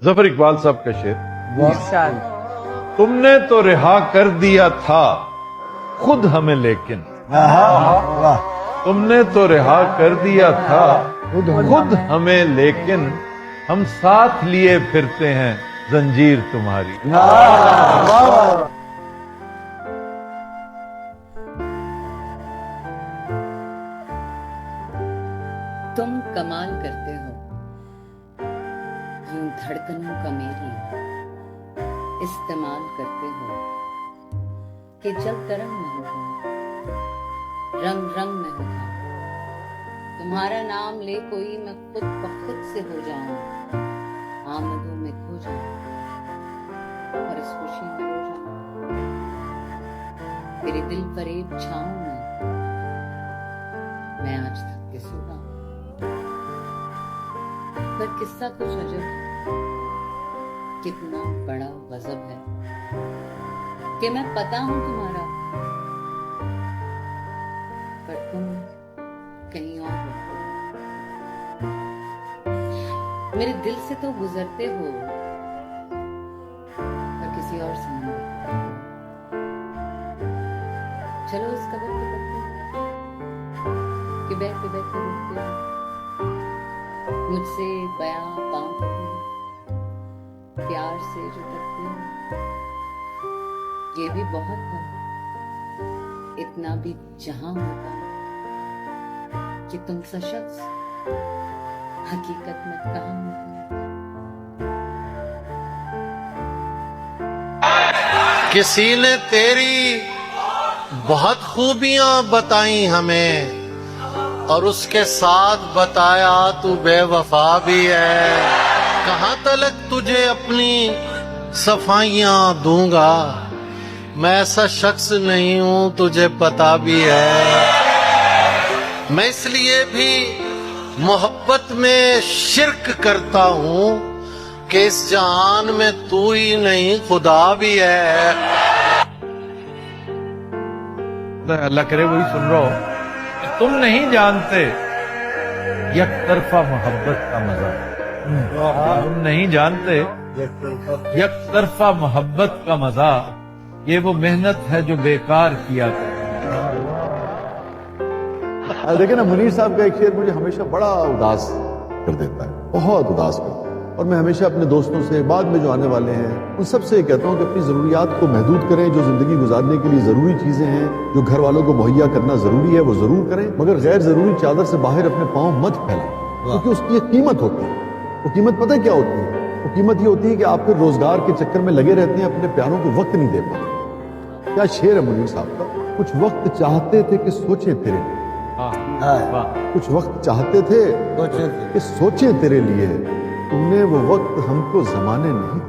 जफर इकबाल साहब का शेर। तुमने तो रिहा कर दिया था खुद हमें, लेकिन तुमने तो रिहा कर दिया था खुद हमें, लेकिन हम साथ लिए फिरते हैं जंजीर तुम्हारी। तुम कमाल करते हो यूं धड़कनों का मेरी इस्तेमाल करते हो कि जल तरंग में होगा, रंग रंग में होगा। तुम्हारा नाम ले कोई मैं खुद ब खुद से हो जाऊं, आमदों में खो जाऊं और इस खुशी में रो जाऊं। तेरे दिल फरेब छाऊं मैं आज थक के सो रहा हूं। पर किस्सा कुछ अजब है, कितना बड़ा गजब है कि मैं पता हूं तुम्हारा, पर तुम कहीं और हो। मेरे दिल से तो गुजरते हो पर किसी और से नहीं। चलो इस कदर तो करते हैं कि बहते बहते रुकते हो, मुझसे बयां पाऊं प्यार से जो करते हो। ये भी बहुत है, इतना भी जहां होता कि तुम सा शख्स हकीकत में कहां होता। किसी ने तेरी बहुत खूबियां बताई हमें और उसके साथ बताया तू बेवफा भी है। कहाँ तलक तुझे अपनी सफाइयां दूंगा, मैं ऐसा शख्स नहीं हूं तुझे पता भी है। मैं इसलिए भी मोहब्बत में शिरक करता हूं कि इस जहान में तू ही नहीं खुदा भी है। अल्लाह करे वही सुन रहा हो। तुम नहीं जानते एक तरफा मोहब्बत का मजा, तुम नहीं जानते एक तरफा मोहब्बत का मजा, ये वो मेहनत है जो बेकार किया करते। देखिए ना, मुनीर साहब का एक शेर मुझे हमेशा बड़ा उदास कर देता है, बहुत उदास कर। और मैं हमेशा अपने दोस्तों से, बाद में जो आने वाले हैं, उन सबसे ये कहता हूँ कि अपनी ज़रूरियात को महदूद करें। जो ज़िंदगी गुजारने के लिए ज़रूरी चीज़ें हैं, जो घर वालों को मुहैया करना ज़रूरी है, वो ज़रूर करें, मगर गैर ज़रूरी चादर से बाहर अपने पाँव मत फैलाएं, क्योंकि उसकी एक कीमत होती है। वो कीमत पता है क्या होती है? वो कीमत ये होती है कि आप फिर रोज़गार के चक्कर में लगे रहते हैं, अपने प्यारों को वक्त नहीं दे पाते। क्या शेर है मुनीर साहब का। कुछ वक्त चाहते थे कि सोचे तेरे, कुछ वक्त चाहते थे कि सोचे तेरे लिए, तुमने वो वक्त हमको जमाने नहीं।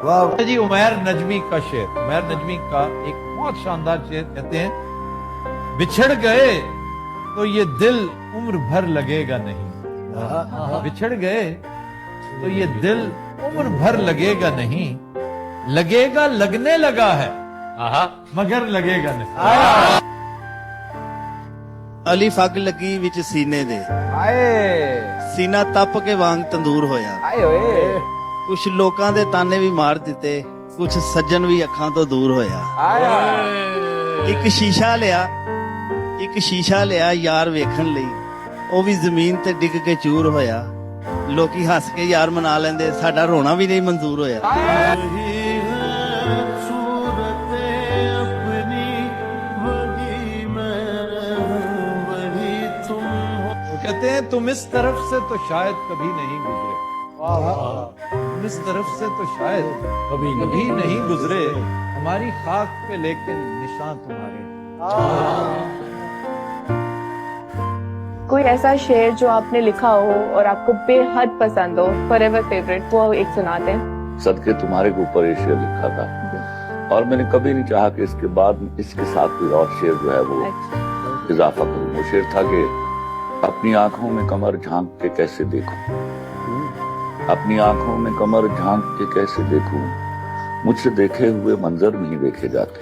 वाह जी। उमैर नजमी का शेर, उमैर नजमी का एक बहुत शानदार शेर, कहते हैं बिछड़ गए तो ये दिल उम्र भर लगेगा नहीं। बिछड़ गए तो ये दिल उम्र भर लगेगा नहीं, लगेगा लगने लगा है मगर लगेगा नहीं। अली फग लगी विच सीने दे, सीना तप के वांग तंदूर होया। कुछ लोकां दे ताने भी मार दिते, कुछ सज्जन भी अखां तो दूर होया। एक शीशा लिया यार वेखण लई, ओ भी जमीन ते डिग के चूर होया। लोकी हस के यार मना लेंदे, साडा रोना भी नहीं मंजूर होया। कहते हैं तुम इस तरफ से तो शायद कभी नहीं गुजरे, तुम इस तरफ से तो शायद कभी नहीं गुजरे, हमारी खाक पे लेकिन निशान तुम्हारे। कोई ऐसा शेर जो आपने लिखा हो और आपको बेहद पसंद हो, फॉरएवर फेवरेट, वो एक सुनाते हैं। सदके तुम्हारे के ऊपर ये शेर लिखा था और मैंने कभी नहीं चाहा कि इसके बाद इसके साथ कोई और शेर जो है वो इजाफा करूं। वो शेर था कि अपनी आंखों में कमर झांक के कैसे देखूं, अपनी आंखों में कमर झांक के कैसे देखूं, मुझसे देखे हुए मंजर नहीं देखे जाते।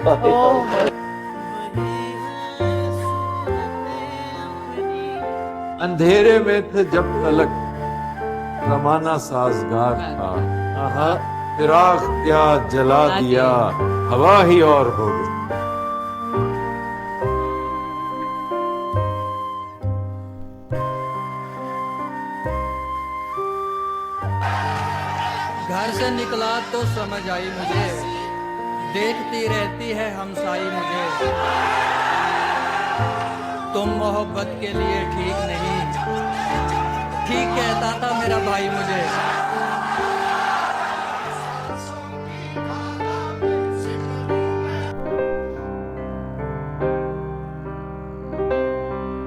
अंधेरे में थे जब तलक زمانہ سازگار تھا فراق کیا جلا دیا ہوا ہی اور ہو گئی. گھر سے نکلا تو سمجھ آئی مجھے دیکھتی رہتی ہے ہمسائی مجھے تم محبت کے لیے ٹھیک نہیں ٹھیک کہتا تھا میرا بھائی مجھے.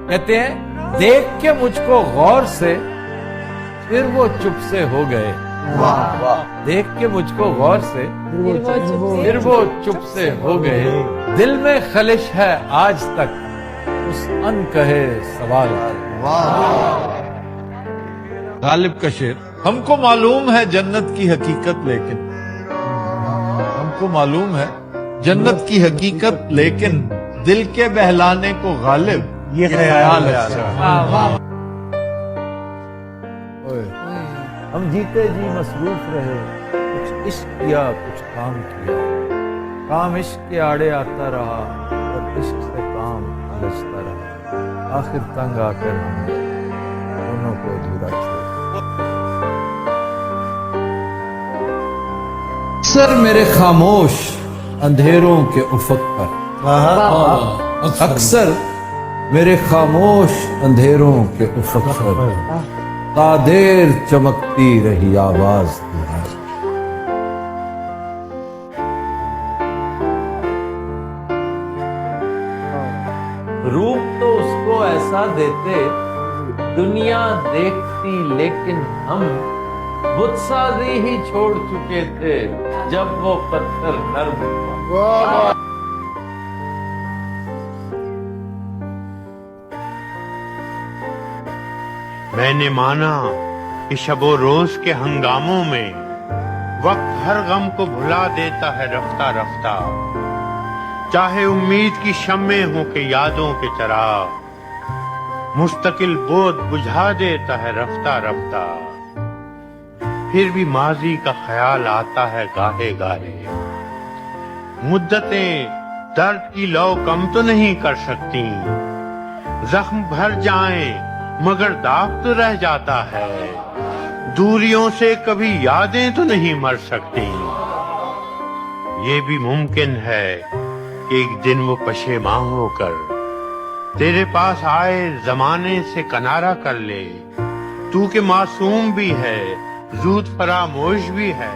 کہتے ہیں دیکھ کے مجھ کو غور سے پھر وہ چپ سے ہو گئے. دیکھ کے مجھ کو غور سے پھر وہ چپ سے ہو گئے. دل میں خلش ہے آج تک اس ان کہے سوال. غالب کا شعر. ہم کو معلوم ہے جنت کی حقیقت لیکن ہم کو معلوم ہے جنت کی حقیقت لیکن دل کے بہلانے کو غالب یہ خیال ہے. ہم جیتے جی مصروف رہے کچھ عشق کیا کچھ کام کیا کام عشق کے آڑے آتا رہا اور عشق سے کام الجھتا رہا آخر تنگ آ کر ہم نے دونوں کو ادھورا چھوڑا. اکثر میرے خاموش اندھیروں کے افق پر اکثر میرے خاموش اندھیروں کے افق پر تا دیر چمکتی رہی آواز تمہاری. روپ تو اس کو ایسا دیتے دنیا دیکھتی لیکن ہم بت سازی ہی چھوڑ چکے تھے جب وہ پتھر نرم ہوا. میں نے مانا کہ شب و روز کے ہنگاموں میں وقت ہر غم کو بھلا دیتا ہے رفتہ رفتہ چاہے امید کی شمعیں ہوں کہ یادوں کے چراغ مستقل بود بجھا دیتا ہے رفتہ رفتہ پھر بھی ماضی کا خیال آتا ہے گاہے گاہے مدتیں درد کی لو کم تو نہیں کر سکتی زخم بھر جائیں مگر داغ تو رہ جاتا ہے دوریوں سے کبھی یادیں تو نہیں مر سکتی یہ بھی ممکن ہے کہ ایک دن وہ پشیمان ہو کر تیرے پاس آئے زمانے سے کنارہ کر لے تو کہ معصوم بھی ہے زود فراموش بھی ہے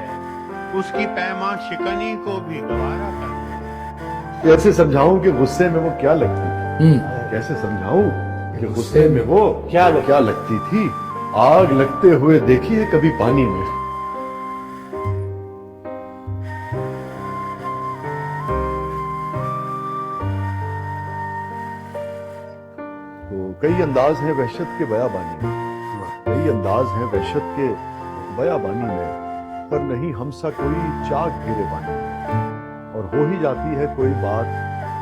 اس کی پیمان شکنی کو بھی گوارا کر لے. کیسے سمجھاؤں کہ غصے میں وہ کیا لگتی تھی کیسے سمجھاؤں کہ غصے میں وہ کیا لگتی تھی آگ لگتے ہوئے دیکھی ہے کبھی پانی میں تو کئی انداز ہیں وحشت کے بیابانی میں کئی انداز ہیں وحشت کے بیابانی میں پر نہیں ہم سا کوئی چاک گرے بانی میں اور ہو ہی جاتی ہے کوئی بات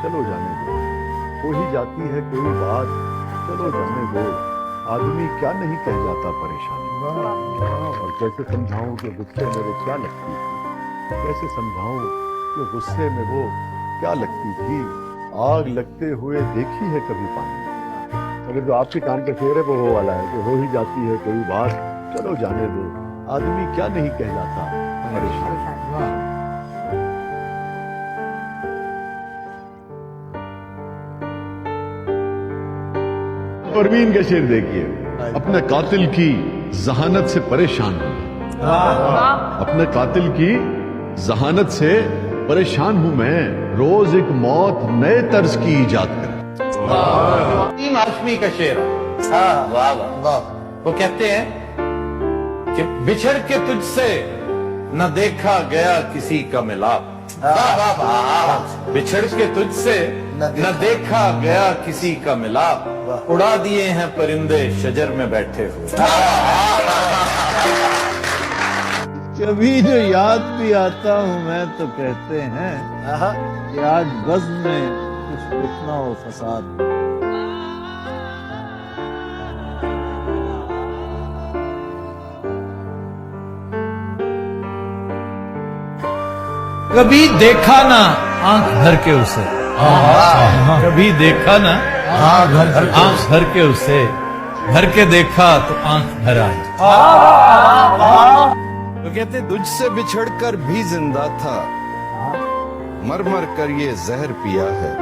چلو جانے دو ہو ہی جاتی ہے کوئی بات چلو جانے دو آدمی کیا نہیں کہہ جاتا پریشانی اور کیسے سمجھاؤں کہ غصے میں وہ کیا لگتی تھی کیسے سمجھاؤں کہ غصے میں وہ کیا لگتی تھی آگ لگتے ہوئے دیکھی ہے کبھی پانی اگر جو آپ کے کان کا شعر ہے وہ والا ہے کہ ہو ہی جاتی ہے کوئی بات چلو جانے دو آدمی کیا نہیں کہہ جاتا پریشانی. پروین کا شعر دیکھیے اپنے قاتل کی ذہانت سے پریشان ہوں اپنے قاتل کی ذہانت سے پریشان ہوں میں روز ایک موت نئے طرز کی ایجاد کر. ہاشمی کا شعر وہ کہتے ہیں کہ بچھڑ کے تجھ سے نہ دیکھا گیا کسی کا ملاپ بچھڑ کے تجھ سے نہ دیکھا گیا کسی کا ملاپ اڑا دیے ہیں پرندے شجر میں بیٹھے ہوئے. کبھی جو یاد بھی آتا ہوں میں تو کہتے ہیں کہ آج بزم میں کچھ فتنہ و فساد. कभी देखा ना आंख भर के उसे, कभी देखा ना आंख भर के उसे, भर के देखा तो आंख भर आई। तो कहते तुझसे बिछड़कर भी जिंदा था, मर मर कर ये जहर पिया है।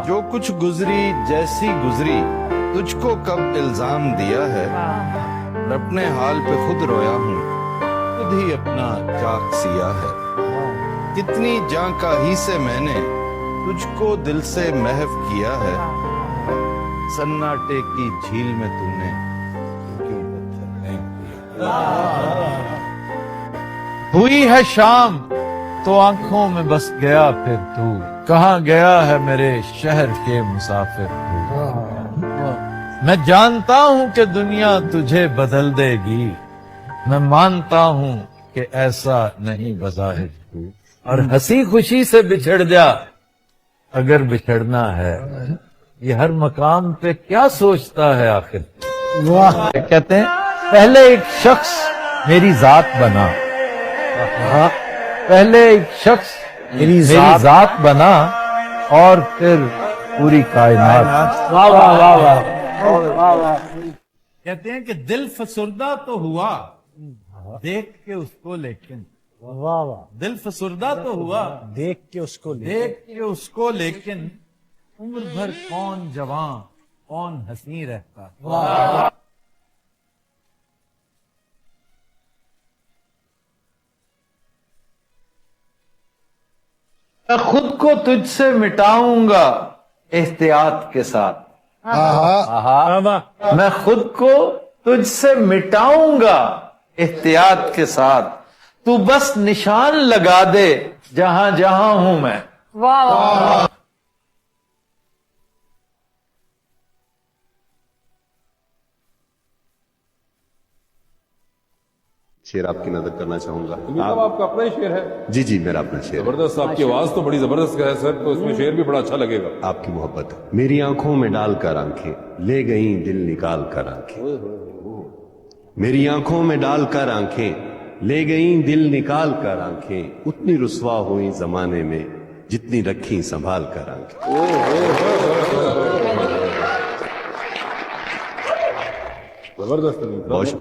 जो कुछ गुजरी जैसी गुजरी, तुझको कब इल्जाम दिया है। मैं अपने हाल पे खुद रोया हूँ, खुद ही अपना चाक सिया है। कितनी जांकाही से मैंने तुझको दिल से महव किया है। सन्नाटे की झील में तूने क्यों पत्थर फेंक दिया। हुई है शाम तो आंखों में बस गया फिर तू, कहाँ गया है मेरे शहर के मुसाफिर तू। मैं जानता हूँ कि दुनिया तुझे बदल देगी, मैं मानता हूँ कि ऐसा नहीं बज़ाहिर तू। और हंसी खुशी से बिछड़ जा अगर बिछड़ना है, ये हर मकाम पे क्या सोचता है आखिर। वाह। कहते हैं पहले एक शख्स मेरी जात बना, पहले एक शख्स मेरी जात बना और फिर पूरी कायनात। वाह वाह वाह वाह। कहते हैं कि दिल फसुर्दा तो हुआ देख के उसको, लेकिन वाह वाह, दिल फसुर्दा तो हुआ देख के उसको, लेकिन उम्र भर कौन जवान कौन हंसी रहता। वाह। मैं खुद को तुझसे मिटाऊंगा एहतियात के साथ। मैं खुद को तुझसे मिटाऊंगा एहतियात के साथ, तू बस निशान लगा दे जहां जहां हूं मैं। वाह वाह। शेर आपकी नजर करना चाहूंगा। आपका अपना ही शेर है? जी जी, मेरा अपना शेर। जबरदस्त, आपकी आवाज तो बड़ी जबरदस्त है सर, तो इसमें शेर भी बड़ा अच्छा लगेगा। आपकी मोहब्बत है। मेरी आंखों में डालकर आंखें ले गई दिल निकाल कर आंखें, मेरी आंखों में डालकर आंखें ले गई दिल निकाल कर आंखें, उतनी रुसवा हुई जमाने में जितनी रखी संभाल कर आंखें। जबरदस्त।